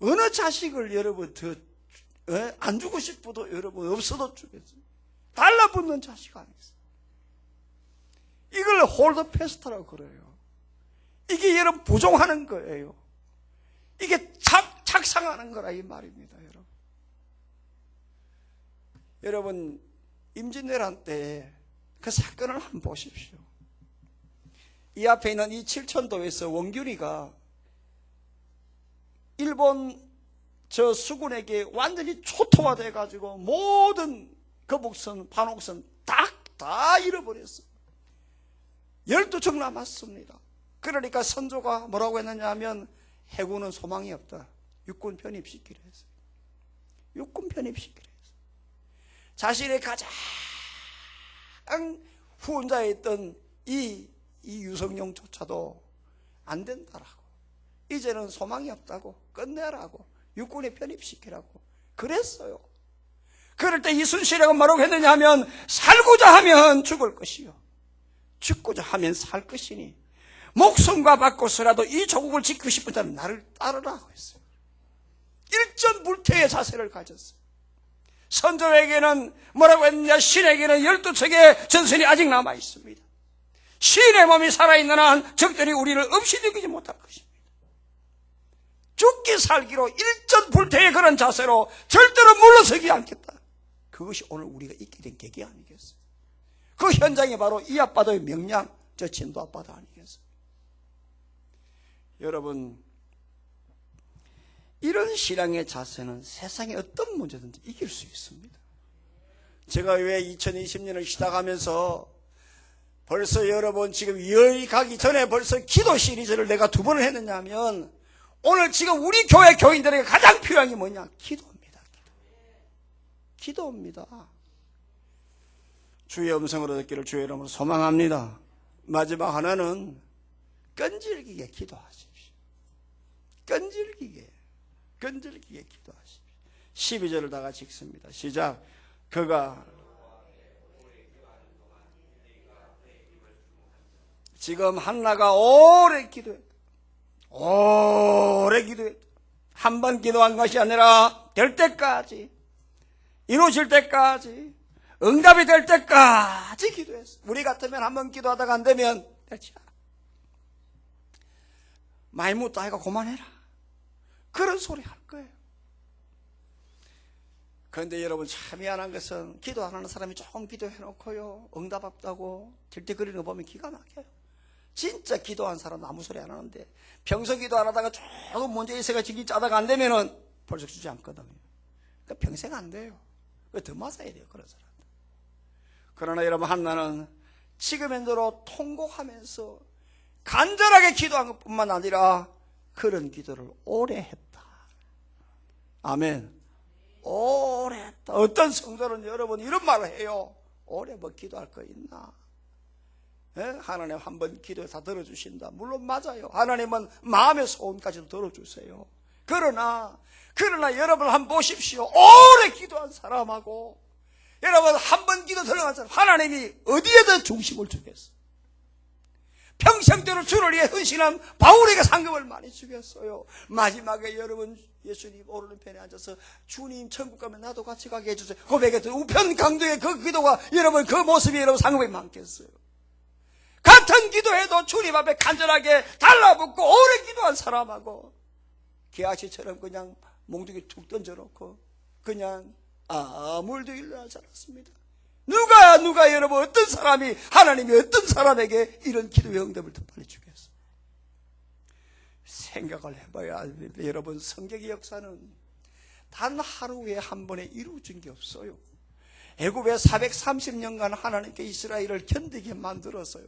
어느 자식을 여러분 안 주고 싶어도 여러분 없어도 주겠어요. 달라붙는 자식 아니겠어요? 이걸 홀드 패스트라고 그래요. 이게 여러분 부종하는 거예요. 이게 착상하는 거라 이 말입니다. 여러분 임진왜란 때 그 사건을 한번 보십시오. 이 앞에 있는 이 칠천도에서 원균이가 일본 저 수군에게 완전히 초토화돼 가지고 모든 거북선, 반옥선 다 잃어버렸어요. 12척 남았습니다. 그러니까 선조가 뭐라고 했느냐 하면 해군은 소망이 없다. 육군 편입시키려 했어요. 육군 편입시키려 했어요. 자신의 가장 후원자에 있던 이 유성룡조차도 안 된다라고, 이제는 소망이 없다고, 끝내라고, 육군에 편입시키라고 그랬어요. 그럴 때 이순신이라고 뭐라고 했느냐 하면 살고자 하면 죽을 것이요 죽고자 하면 살 것이니 목숨과 바꿔서라도 이 조국을 지키고 싶은 자는 나를 따르라고 했어요. 일전불태의 자세를 가졌어요. 선조에게는 뭐라고 했느냐, 신에게는 12척의 전선이 아직 남아 있습니다. 신의 몸이 살아있는 한 적들이 우리를 없이 죽이지 못할 것입니다. 죽기 살기로 일전불태의 그런 자세로 절대로 물러서지 않겠다. 그것이 오늘 우리가 있게 된 계기 아니겠어요? 그 현장이 바로 이 아빠도의 명량, 저 진도 아빠도 아니겠어요? 여러분, 이런 신앙의 자세는 세상에 어떤 문제든지 이길 수 있습니다. 제가 왜 2020년을 시작하면서 벌써 여러분 지금 여의 가기 전에 벌써 기도 시리즈를 내가 2번을 했느냐 하면 오늘 지금 우리 교회 교인들에게 가장 필요한 게 뭐냐? 기도입니다. 기도입니다. 주의 음성으로 듣기를 주의 이름으로 소망합니다. 마지막 하나는 끈질기게 기도하십시오. 끈질기게 기도하십시오. 12절을 다 같이 읽습니다. 시작. 그가 지금 한나가 오래 기도했다. 한 번 기도한 것이 아니라 될 때까지, 이루어질 때까지, 응답이 될 때까지 기도했어. 우리 같으면 한 번 기도하다가 안 되면 됐지. 많이 묻다 아이가 그만해라. 그런 소리 할 거예요. 그런데 여러분 참 미안한 것은 기도 안 하는 사람이 조금 기도해놓고요, 응답 없다고 들때거리는 거 보면 기가 막혀요. 진짜 기도한 사람 아무 소리 안 하는데, 평소 기도 안 하다가 조금 문제 있어가 지기 짜다가 안 되면은 벌써 주지 않거든요. 그러니까 평생 안 돼요. 더 맞아야 돼요, 그런 사람. 그러나 여러분, 한나는 지금 현재로 통곡하면서 간절하게 기도한 것뿐만 아니라 그런 기도를 오래 했다. 아멘. 오래 했다. 어떤 성도는 여러분 이런 말을 해요. 오래 뭐 기도할 거 있나? 하나님 한번 기도에 다 들어주신다. 물론 맞아요. 하나님은 마음의 소원까지도 들어주세요. 그러나 여러분 한번 보십시오. 오래 기도한 사람하고 여러분 한 번 기도 들어간 사람, 하나님이 어디에다 중심을 주겠어요? 평생대로 주를 위해 헌신한 바울에게 상급을 많이 주겠어요. 마지막에 여러분 예수님 오른편에 앉아서 주님 천국 가면 나도 같이 가게 해주세요 고백했던 우편 강도의 그 기도가 여러분 그 모습이 여러분 상급이 많겠어요? 같은 기도해도 주님 앞에 간절하게 달라붙고 오래 기도한 사람하고 개아치처럼 그냥 몽둥이 툭 던져놓고 그냥 아무 일도 일어나지 않았습니다. 누가 여러분 어떤 사람이 하나님이 어떤 사람에게 이런 기도의 응답을 더 빨리 주겠어요? 생각을 해봐야 여러분, 성경의 역사는 단 하루에 한 번에 이루어진 게 없어요. 애굽에 430년간 하나님께 이스라엘을 견디게 만들었어요.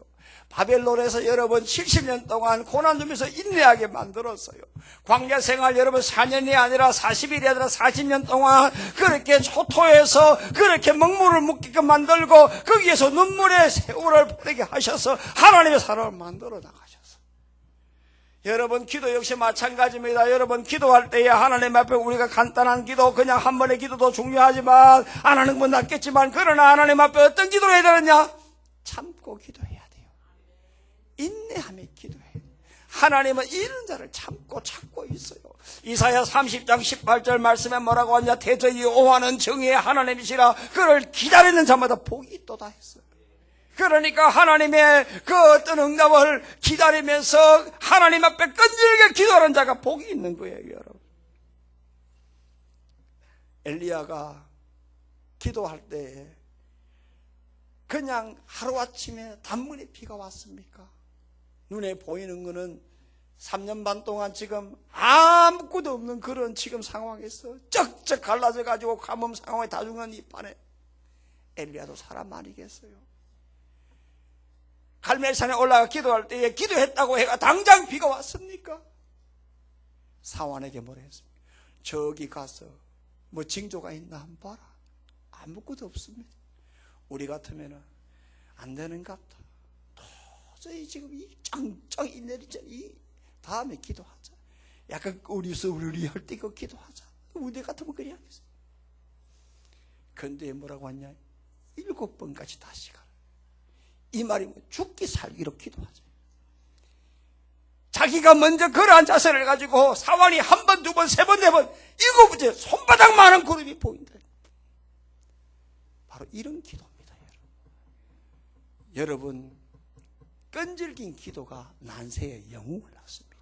바벨론에서 여러분 70년 동안 고난 주면서 인내하게 만들었어요. 광야 생활 여러분 4년이 아니라 40일이 아니라 40년 동안 그렇게 초토해서 그렇게 먹물을 묻게끔 만들고 거기에서 눈물의 세월을 보내게 하셔서 하나님의 사람을 만들어 나가셨어요. 여러분 기도 역시 마찬가지입니다. 여러분 기도할 때에 하나님 앞에 우리가 간단한 기도, 그냥 한 번의 기도도 중요하지만 안 하는 건 낫겠지만, 그러나 하나님 앞에 어떤 기도를 해야 되느냐? 참고 기도해야 돼요. 인내하며 기도해야 돼요. 하나님은 이런 자를 참고 찾고 있어요. 이사야 30장 18절 말씀에 뭐라고 하냐? 대저 여호와는 정의의 하나님이시라 그를 기다리는 자마다 복이 있도다 했어요. 그러니까 하나님의 그 어떤 응답을 기다리면서 하나님 앞에 끈질기게 기도하는 자가 복이 있는 거예요, 여러분. 엘리야가 기도할 때 그냥 하루아침에 단문에 비가 왔습니까? 눈에 보이는 거는 3년 반 동안 지금 아무것도 없는 그런 지금 상황에서 쩍쩍 갈라져 가지고 가뭄 상황에 다 죽은 이 판에 엘리야도 사람 아니겠어요? 갈멜산에 올라가 기도할 때에 기도했다고 해가 당장 비가 왔습니까? 사환에게 뭐라 했습니까? 저기 가서 뭐 징조가 있나 한번 봐라. 아무것도 없습니다. 우리 같으면 안 되는갑다. 도저히 지금 이 짱짱이 내리자. 이 다음에 기도하자. 약간 우리 할 때 그 기도하자. 우리 같으면 그래 하겠어. 근데 뭐라고 하냐? 7번까지 다시 가라. 이 말이면 죽기 살기로 기도하죠. 자기가 먼저 그러한 자세를 가지고 사환이 한 번, 두 번, 세 번, 네 번, 7번째 손바닥만한 구름이 보인다. 바로 이런 기도입니다, 여러분. 여러분, 끈질긴 기도가 난세에 영웅을 낳습니다.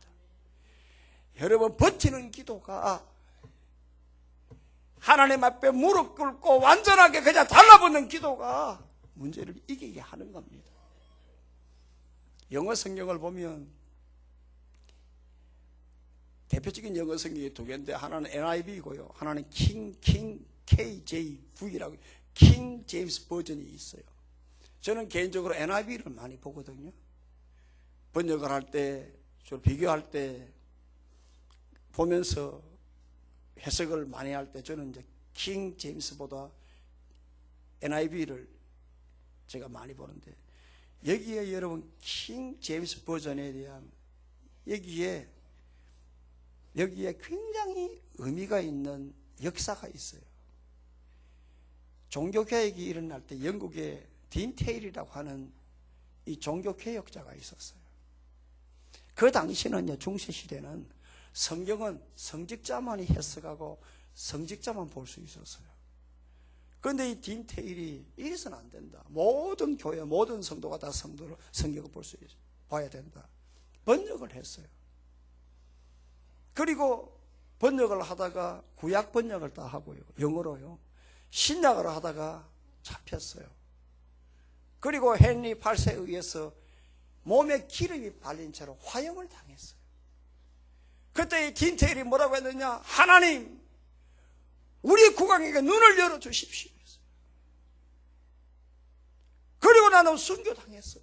여러분, 버티는 기도가 하나님 앞에 무릎 꿇고 완전하게 그냥 달라붙는 기도가 문제를 이기게 하는 겁니다. 영어 성경을 보면 대표적인 영어 성경이 두 개인데 하나는 NIV이고요. 하나는 KJV라고 킹 제임스 버전이 있어요. 저는 개인적으로 NIV를 많이 보거든요. 번역을 할 때, 비교할 때 보면서 해석을 많이 할 때 저는 이제 킹 제임스보다 NIV를 제가 많이 보는데, 여기에 여러분 킹 제임스 버전에 대한 여기에 굉장히 의미가 있는 역사가 있어요. 종교개혁이 일어날 때 영국에 딘 테일이라고 하는 이 종교개혁자가 있었어요. 그 당시는 중세시대는 성경은 성직자만이 해석하고 성직자만 볼 수 있었어요. 그런데 이 딘 테일이 이래서는 안 된다. 모든 교회, 모든 성도가 다 성경을 봐야 된다. 번역을 했어요. 그리고 번역을 하다가 구약 번역을 다 하고요. 영어로요. 신약을 하다가 잡혔어요. 그리고 헨리 8세에 의해서 몸에 기름이 발린 채로 화형을 당했어요. 그때 이 딘테일이 뭐라고 했느냐? 하나님, 우리 국왕에게 눈을 열어주십시오. 그리고 나는 순교당했어요.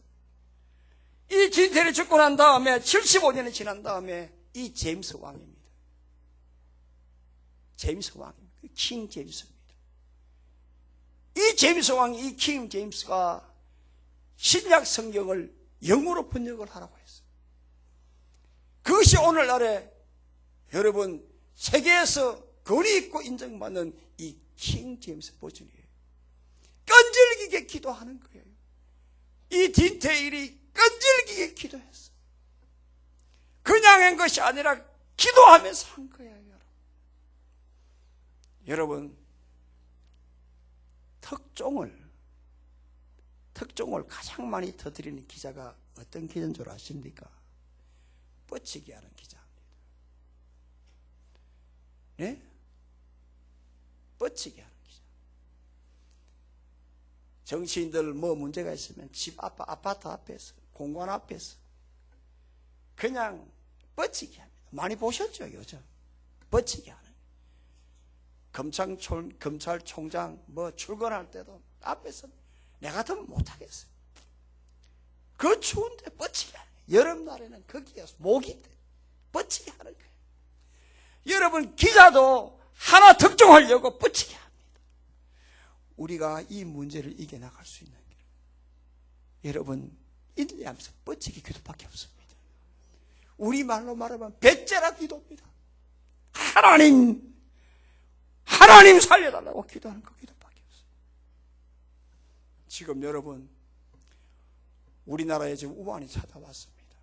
이 딘테일이 죽고 난 다음에 75년이 지난 다음에 이 제임스 왕입니다. 제임스 왕입니다. 킹 제임스입니다. 이 제임스 왕이, 이 킹 제임스가 신약 성경을 영어로 번역을 하라고 했어요. 그것이 오늘날에 여러분 세계에서 거리 있고 인정받는 이 킹 제임스 버전이에요. 끈질기게 기도하는 거예요. 이 딘테일이 끈질기게 기도했어요. 그냥 한 것이 아니라 기도하면서 한 거예요. 여러분, 특종을 가장 많이 터뜨리는 기자가 어떤 기자인 줄 아십니까? 뻗치기 하는 기자입니다. 네? 뻗치기 하는 기자. 정치인들 뭐 문제가 있으면 집 아파트 앞에서, 공관 앞에서 그냥 뻗치기 합니다. 많이 보셨죠, 요즘? 뻗치기 하는. 검찰총장 뭐 출근할 때도 앞에서 내가 같으면 못하겠어요. 그 추운데 뻗치기 하는 거예요. 여름날에는 거기에 모기 때 뻗치기 하는 거예요. 여러분, 기자도 하나 특종하려고 뻗치기 합니다. 우리가 이 문제를 이겨나갈 수 있는 길, 여러분, 인내하면서 뻗치기 기도밖에 없습니다. 우리말로 말하면 배째라 기도입니다. 하나님 살려달라고 기도하는 그 기도밖에 없어요. 지금 여러분, 우리나라에 지금 우한이 찾아왔습니다.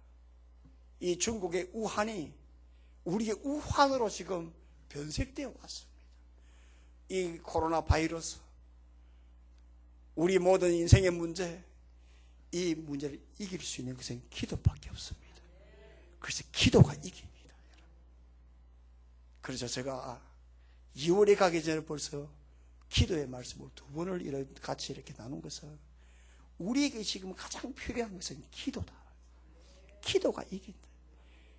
이 중국의 우한이 우리의 우한으로 지금 변색되어 왔습니다. 이 코로나 바이러스, 우리 모든 인생의 문제, 이 문제를 이길 수 있는 것은 기도밖에 없습니다. 그래서 기도가 이깁니다. 그래서 제가 2월에 가기 전에 벌써 기도의 말씀을 2번을 같이 이렇게 나눈 것은 우리에게 지금 가장 필요한 것은 기도다. 기도가 이긴다.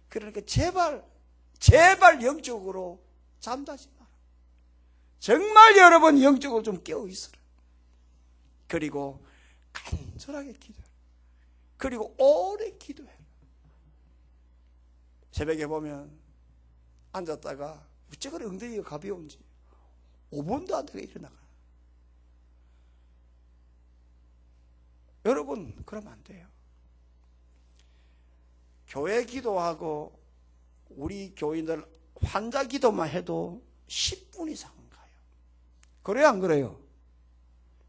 그러니까 제발 영적으로 잠자지 마라. 정말 여러분 영적으로 좀 깨어 있어라. 그리고 간절하게 기도해. 그리고 오래 기도해. 새벽에 보면 앉았다가 어쩌고 엉덩이가 가벼운지 5분도 안 되게 일어나가. 여러분, 그러면 안 돼요. 교회 기도하고 우리 교인들 환자 기도만 해도 10분 이상은 가요. 그래요, 안 그래요?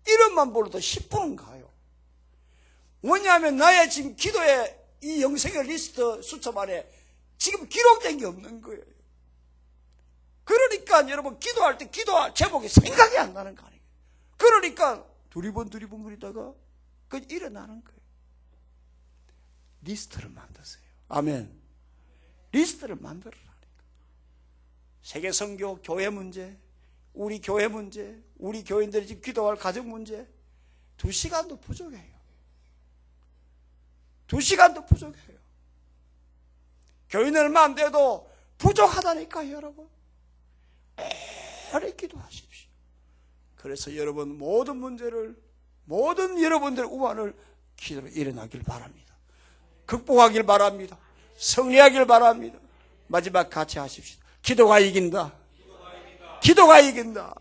이름만 불러도 10분은 가요. 뭐냐면 나의 지금 기도의 이 영생의 리스트 숫자만에 지금 기록된 게 없는 거예요. 그러니까 여러분, 기도할 때 기도할 제목이 생각이 안 나는 거 아니에요. 그러니까 두리번 그리다가 그 일어나는 거예요. 리스트를 만드세요. 아멘. 리스트를 만들어라니까. 세계 선교, 교회 문제, 우리 교회 문제, 우리 교인들이 지금 기도할 가정 문제, 2시간도 부족해요. 2시간도 부족해요. 교인 얼마 안 돼도 부족하다니까요, 여러분. 오래 기도하십시오. 그래서 여러분 모든 문제를, 모든 여러분들의 우환을 기도로 일어나길 바랍니다. 극복하길 바랍니다. 승리하길 바랍니다. 마지막 같이 하십시오. 기도가 이긴다. 기도가 이긴다.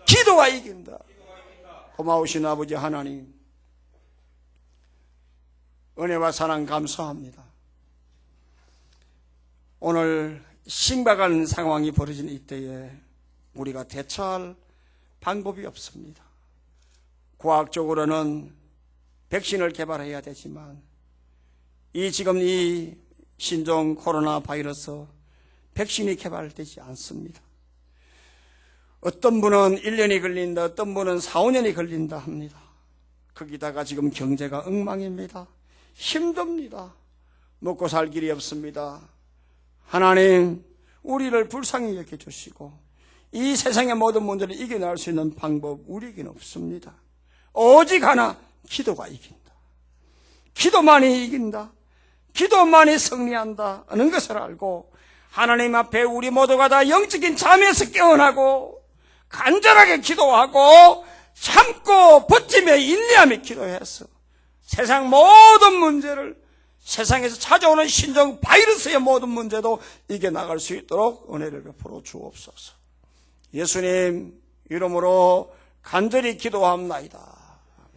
기도가 이긴다. 고마우신 아버지 하나님, 은혜와 사랑 감사합니다. 오늘 심각한 상황이 벌어진 이때에 우리가 대처할 방법이 없습니다. 과학적으로는 백신을 개발해야 되지만 지금 이 신종 코로나 바이러스 백신이 개발되지 않습니다. 어떤 분은 1년이 걸린다, 어떤 분은 4, 5년이 걸린다 합니다. 거기다가 지금 경제가 엉망입니다. 힘듭니다. 먹고 살 길이 없습니다. 하나님, 우리를 불쌍히 여겨주시고 이 세상의 모든 문제를 이겨낼 수 있는 방법 우리에게는 없습니다. 오직 하나, 기도가 이긴다. 기도만이 이긴다. 기도만이 승리한다 하는 것을 알고 하나님 앞에 우리 모두가 다 영적인 잠에서 깨어나고 간절하게 기도하고 참고 버티며 인내하며 기도해서 세상 모든 문제를, 세상에서 찾아오는 신종 바이러스의 모든 문제도 이겨나갈 수 있도록 은혜를 베풀어 주옵소서. 예수님 이름으로 간절히 기도합나이다.